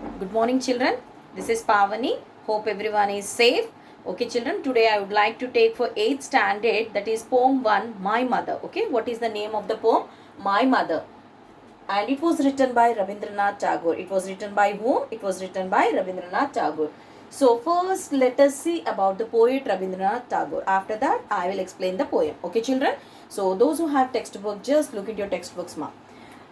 Good morning, children. This is Pavani. Hope everyone is safe. Okay, children, today I would like to take for 8th standard, that is poem 1, My Mother. Okay, what is the name of the poem? My Mother. And it was written by Rabindranath Tagore. It was written by whom? It was written by Rabindranath Tagore. So first let us see about the poet Rabindranath Tagore. After that I will explain the poem. Okay, children. So those who have textbook, just look at your textbooks, ma.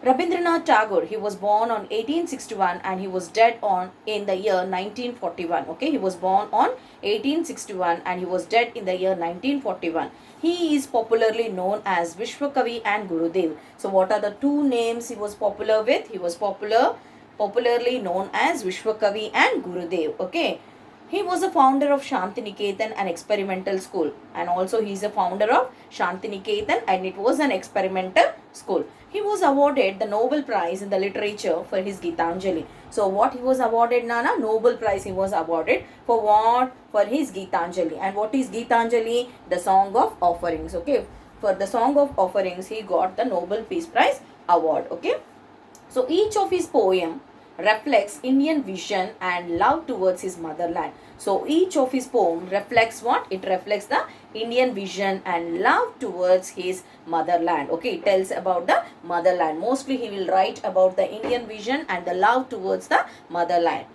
Rabindranath Tagore, he was born on 1861 and he was dead on in the year 1941. Okay, he was born on 1861 and he was dead in the year 1941. He is popularly known as Vishwakavi and Gurudev. So what are the two names he was popular with? He was popularly known as Vishwakavi and Gurudev. Okay. He was a founder of Shantiniketan, an experimental school, and also he is a founder of Shantiniketan and it was an experimental school. He was awarded the Nobel Prize in the literature for his Gitanjali. So what he was awarded, Nana? Nobel Prize he was awarded for what? For his Gitanjali. And what is Gitanjali? The Song of Offerings. Okay. For the Song of Offerings he got the Nobel Peace Prize award. Okay. So each of his poem reflects Indian vision and love towards his motherland. So each of his poem reflects what? It reflects the Indian vision and love towards his motherland. Okay, it tells about the motherland. Mostly he will write about the Indian vision and the love towards the motherland.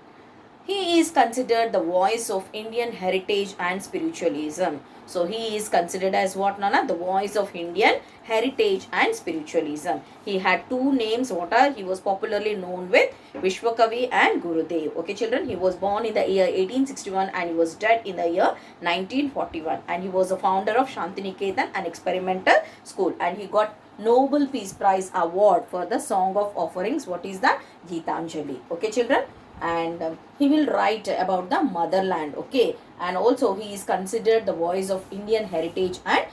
He is considered the voice of Indian heritage and spiritualism. So he is considered as what, Nana? The voice of Indian heritage and spiritualism. He had two names. What are? He was popularly known with Vishwakavi and Gurudev. Okay, children. He was born in the year 1861 and he was dead in the year 1941. And he was a founder of Shantiniketan, an experimental school. And he got Nobel Peace Prize award for the Song of Offerings. What is that? Gitanjali. Okay, children. And he will write about the motherland. Okay, and also he is considered the voice of Indian heritage and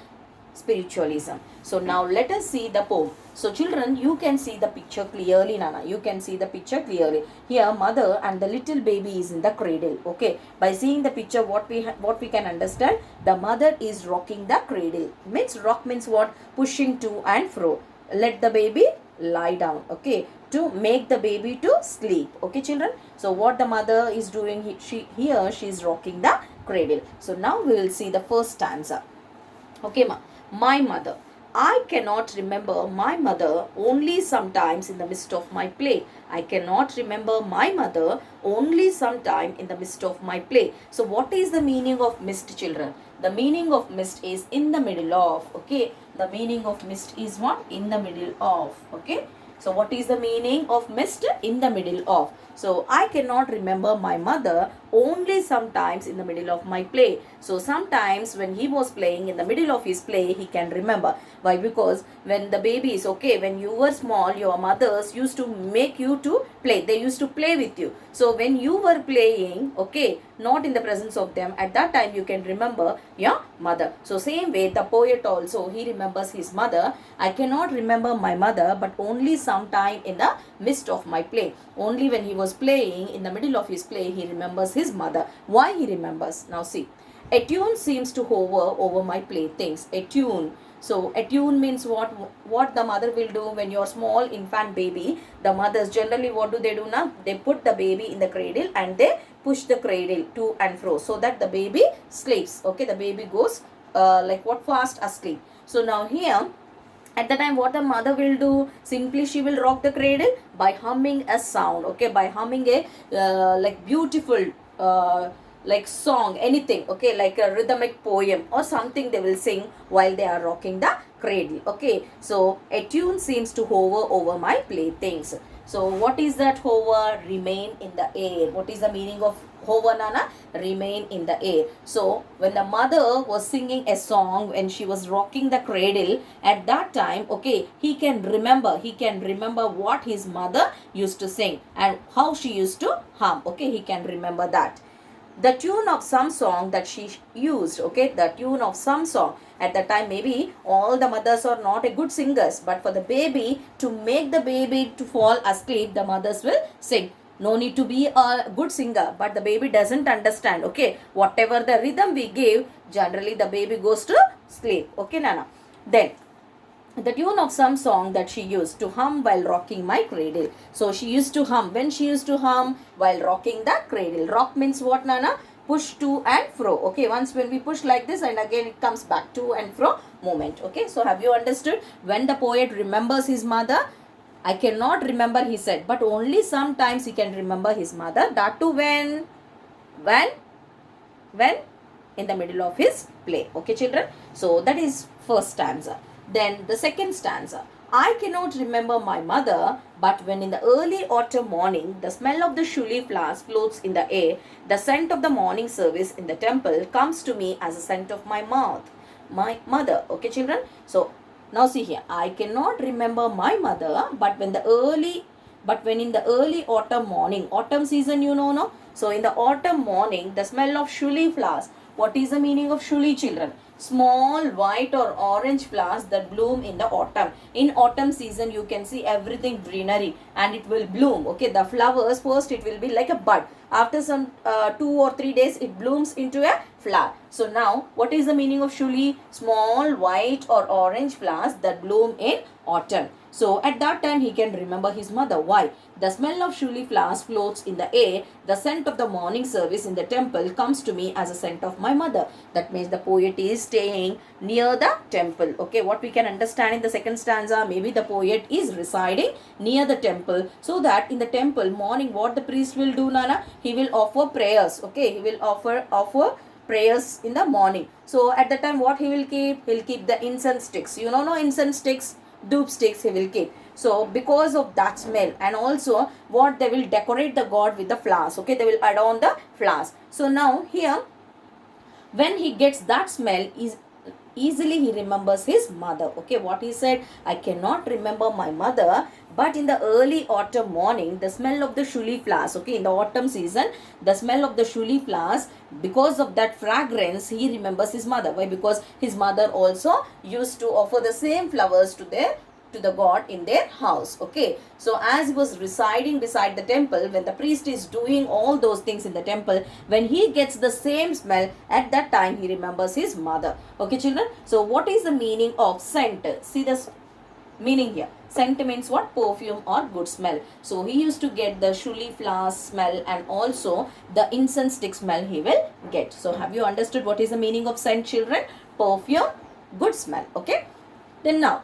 spiritualism. So now let us see the poem. So children, you can see the picture clearly, Nana. You can see the picture clearly. Here mother and the little baby is in the cradle. Okay, by seeing the picture, what we can understand, the mother is rocking the cradle. Means rock means what? Pushing to and fro. Let the baby lie down. Okay, to make the baby to sleep. Okay, children. So what the mother is doing, she is rocking the cradle. So now we will see the first stanza. Okay, ma. My mother. I cannot remember my mother, only sometimes in the midst of my play. I cannot remember my mother, only sometime in the midst of my play. So what is the meaning of mist, children? The meaning of mist is in the middle of. Okay, the meaning of mist is what? In the middle of. Okay. So what is the meaning of mist? In the middle of. So I cannot remember my mother, only sometimes in the middle of my play. So sometimes when he was playing, in the middle of his play, he can remember. Why? Because when the baby is, okay, when you were small, your mothers used to make you to play. They used to play with you. So when you were playing, okay, not in the presence of them, at that time you can remember your mother. So same way the poet also, he remembers his mother. I cannot remember my mother, but only sometime in the midst of my play. Only when he was playing, in the middle of his play, he remembers his mother. Why he remembers? Now see, a tune seems to hover over my playthings. A tune. So a tune means what? What the mother will do when you're small infant baby. The mothers generally, what do they do now? They put the baby in the cradle and they push the cradle to and fro so that the baby sleeps. Okay, the baby goes like what? Fast asleep. So now here, at the time, what the mother will do? Simply she will rock the cradle by humming a sound. Okay, by humming a like beautiful like song, anything. Okay, like a rhythmic poem or something they will sing while they are rocking the cradle. Okay, so a tune seems to hover over my playthings. So what is that hover? Remain in the air. What is the meaning of hover, Nana? Remain in the air. So when the mother was singing a song, when she was rocking the cradle, at that time, okay, he can remember what his mother used to sing and how she used to hum. Okay, he can remember that. The tune of some song that she used. Okay, the tune of some song. At that time, maybe all the mothers are not a good singers, but for the baby, to make the baby to fall asleep, the mothers will sing. No need to be a good singer, but the baby doesn't understand. Okay, whatever the rhythm we give, generally the baby goes to sleep. Okay, Nana. Then the tune of some song that she used to hum while rocking my cradle. So she used to hum. When she used to hum while rocking the cradle. Rock means what, Nana? Push to and fro. Okay, once when we push like this and again it comes back to and fro movement. Okay, so have you understood? When the poet remembers his mother, I cannot remember, he said, but only sometimes he can remember his mother. That too when when in the middle of his play. Okay, children. So that is first stanza. Then the second stanza. I cannot remember my mother, but when in the early autumn morning, the smell of the shuli flowers floats in the air, the scent of the morning service in the temple comes to me as a scent of my mouth, my mother. Okay, children. So now see here. I cannot remember my mother, but when in the early autumn morning, autumn season, you know, no? So in the autumn morning, the smell of shuli flowers. What is the meaning of shuli, children? Small white or orange flowers that bloom in the autumn. In autumn season, you can see everything greenery and it will bloom. Okay, the flowers first it will be like a bud. After some 2 or 3 days, it blooms into a flower. So now, what is the meaning of shuli? Small white or orange flowers that bloom in autumn. So at that time, he can remember his mother. Why? The smell of shuli flowers floats in the air. The scent of the morning service in the temple comes to me as a scent of my mother. That means the poet is staying near the temple. Okay, what we can understand in the second stanza, maybe the poet is residing near the temple, so that in the temple morning, what the priest will do, Nana? He will offer prayers. Okay, he will offer prayers in the morning. So at the time, what he will keep? He'll keep the incense sticks. You know, no incense sticks, doop sticks he will keep. So because of that smell, and also what they will decorate the god with the flowers. Okay, they will add on the flowers. So now here, when he gets that smell, is easily he remembers his mother. Okay, what he said, I cannot remember my mother, but in the early autumn morning, the smell of the shuli flowers. Okay, in the autumn season, the smell of the shuli flowers, because of that fragrance, he remembers his mother. Why? Because his mother also used to offer the same flowers to the god in their house. Okay, so as he was residing beside the temple, when the priest is doing all those things in the temple, when he gets the same smell, at that time he remembers his mother. Okay, children. So what is the meaning of scent? See this meaning here. Scent means what? Perfume or good smell. So he used to get the shuli flowers smell, and also the incense stick smell he will get. So have you understood what is the meaning of scent, children? Perfume, good smell. Okay, then now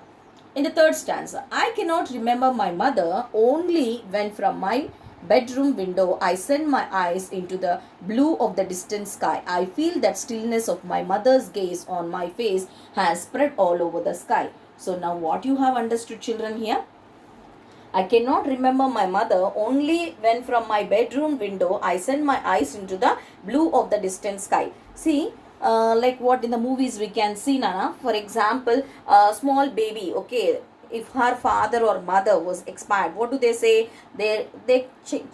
in the third stanza, I cannot remember my mother only when from my bedroom window I send my eyes into the blue of the distant sky. I feel that stillness of my mother's gaze on my face has spread all over the sky. So now what you have understood, children, here? I cannot remember my mother only when from my bedroom window I send my eyes into the blue of the distant sky. See, like what in the movies we can see, Nana. For example, a small baby, okay, if her father or mother was expired, what do they say? Their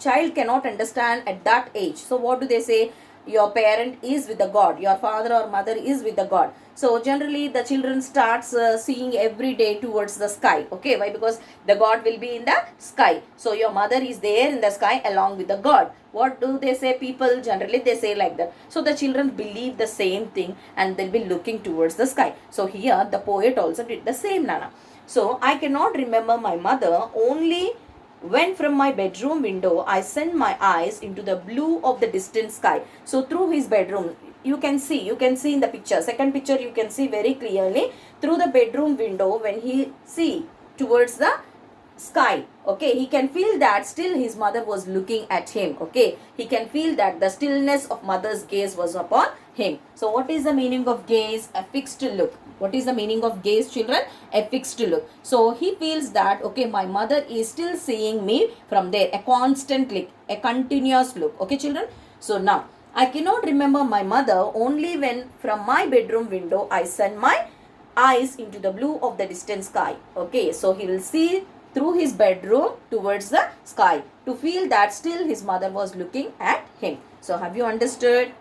child cannot understand at that age. So what do they say? Your parent is with the God. Your father or mother is with the God. So generally the children starts seeing every day towards the sky. Okay, why? Because the God will be in the sky. So your mother is there in the sky along with the God. What do they say? People generally they say like that. So the children believe the same thing and they'll be looking towards the sky. So here the poet also did the same, Nana. So I cannot remember my mother only when from my bedroom window I send my eyes into the blue of the distant sky. So through his bedroom, you can see in the picture, second picture, you can see very clearly through the bedroom window when he see towards the sky. Okay, he can feel that still his mother was looking at him. Okay, he can feel that the stillness of mother's gaze was upon him. So what is the meaning of gaze? A fixed look. What is the meaning of gaze, children? A fixed look. So he feels that, okay, my mother is still seeing me from there. A constant look, a continuous look. Okay, children. So now I cannot remember my mother only when from my bedroom window I send my eyes into the blue of the distant sky. Okay, so he will see through his bedroom towards the sky to feel that still his mother was looking at him. So have you understood?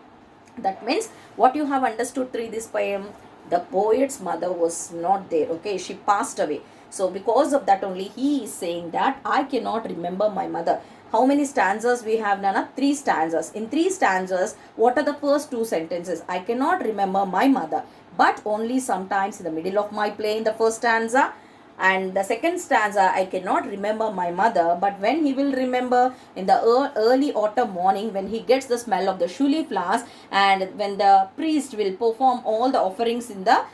That means what you have understood through this poem, the poet's mother was not there. Okay, she passed away. So because of that only he is saying that I cannot remember my mother. How many stanzas we have, Nana? 3 stanzas. In 3 stanzas, what are the first 2 sentences? I cannot remember my mother, but only sometimes in the middle of my play in the first stanza. And the second stanza, I cannot remember my mother, but when he will remember in the early autumn morning, when he gets the smell of the shuli flowers, and when the priest will perform all the offerings in the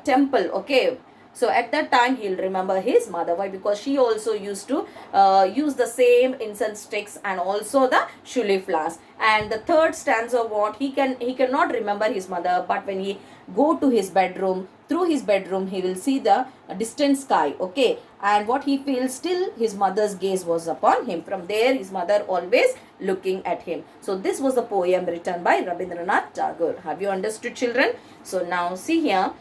temple, okay. So at that time he'll remember his mother. Why? Because she also used to use the same incense sticks and also the shuli flowers. And the third stanza, what he cannot remember his mother, but when he go to his bedroom, through his bedroom he will see the distant sky, okay. And what he feels, still his mother's gaze was upon him. From there his mother always looking at him. So this was the poem written by Rabindranath Tagore. Have you understood, children? So now see here,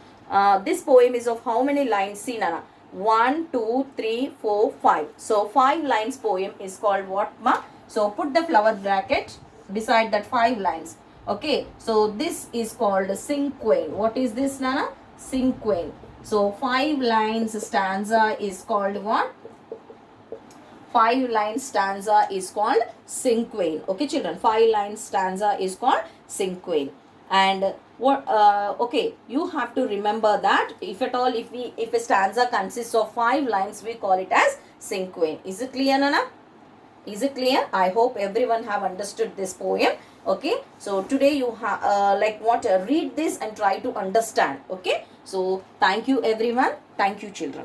this poem is of how many lines? See, Nana. 1, 2, 3, 4, 5. So 5 lines poem is called what, ma? So put the flower bracket beside that 5 lines. Okay. So this is called cinquain. What is this, Nana? Cinquain. So 5 lines stanza is called what? 5 lines stanza is called cinquain. Okay, children. 5 lines stanza is called cinquain. And what okay, you have to remember that if at all, if a stanza consists of 5 lines, we call it as cinquain. Is it clear, Nana? Is it clear? I hope everyone have understood this poem. Okay, so today you have read this and try to understand. Okay, so thank you everyone. Thank you, children.